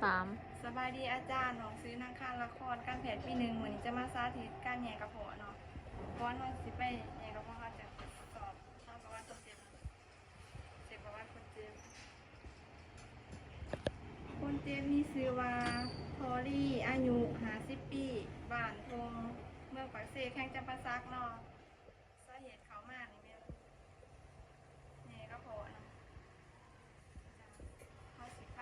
สามสบายดีอาจารย์น้องซื้อนักข่าวละครการแพทย์ปีหนึ่งเหมือนจะมาสาธิตการแย่กระเพาะเนาะก่อนว่าสิไปแย่กระเพาะเขาจะสอบทำประวัติคนเจ็บประวัติคนเจ็บมีชื่อว่าพอลี่อายุ50 ปีบ้านทงเมืองปากเซแข้งจำปาซักเนาะสาเหตุเขามานี่แม่แย่กระเพาะเนาะเขาสิไป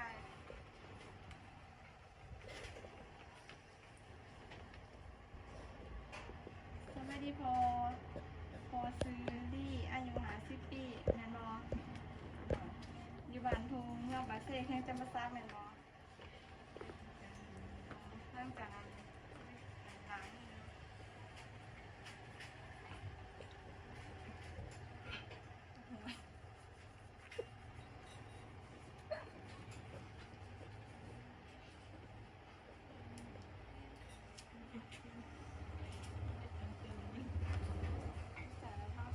สวัสดีพอซื้อที่อายุ50 ปีแม่นบออยู่บ้านทุ่งเมืองปากเซ่แข่งจำปาซักแม่นบอเริ่มจากนั้นหลังนี่เนาะแต่ละภาพ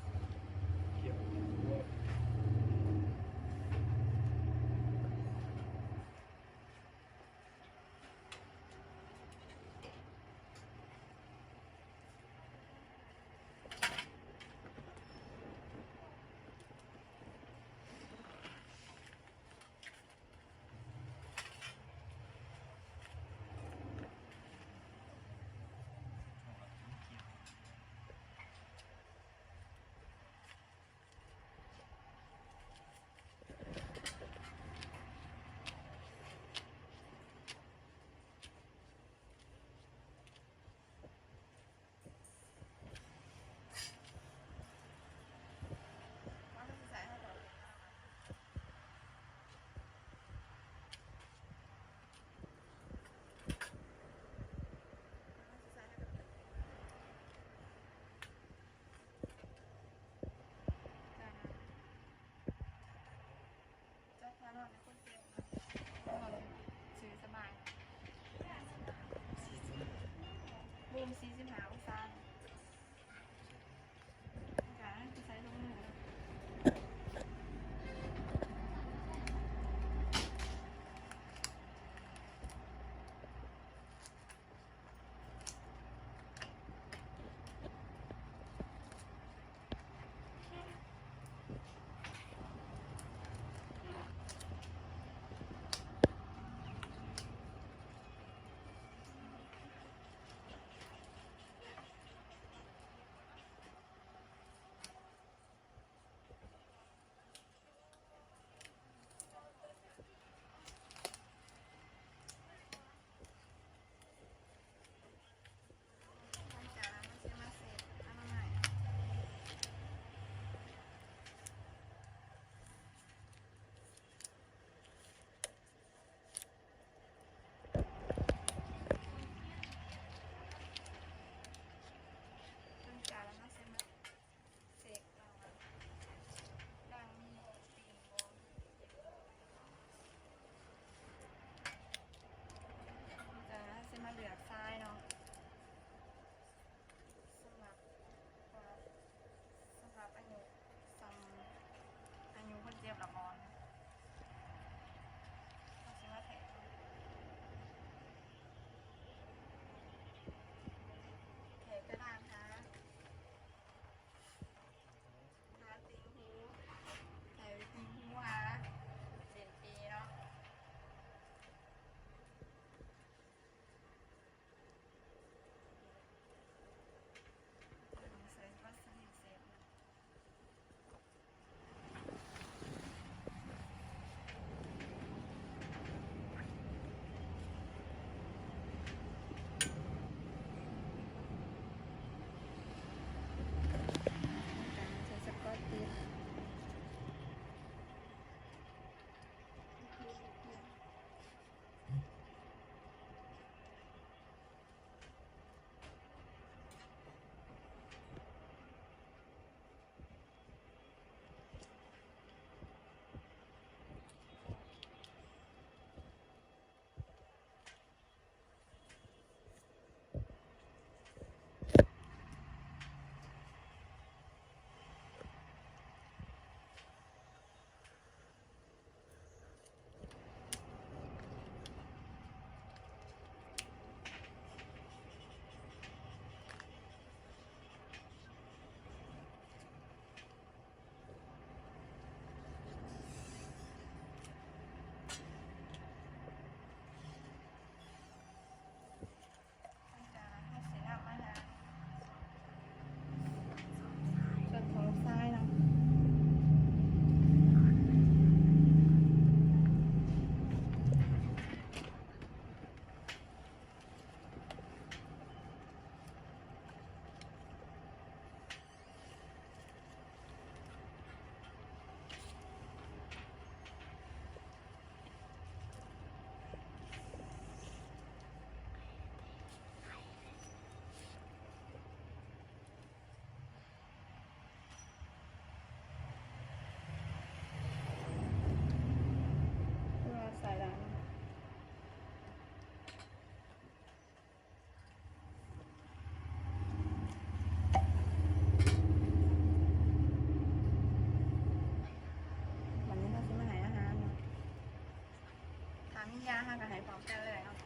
ห้างกระหายพร้อมกันเลยเนาะ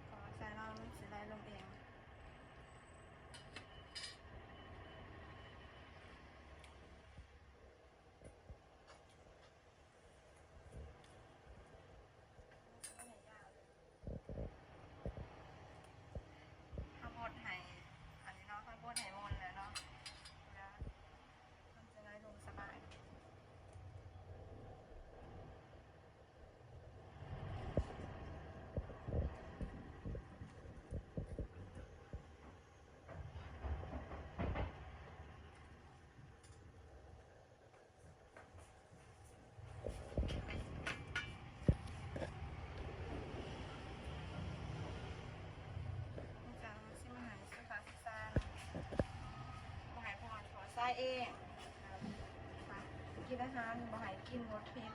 ขอใส่เราสีไล่ลงเองข้าวโพดไห่อันนี้เนาะข้าวโพดไห่มนเลยเนาะแล้วมันจะไล่ลงสบายจังซิมหายซิฟาซิซ่าบ่หายพอนขอใส่เองค่ะกินอาหารบ่หายกินรสเผ็ด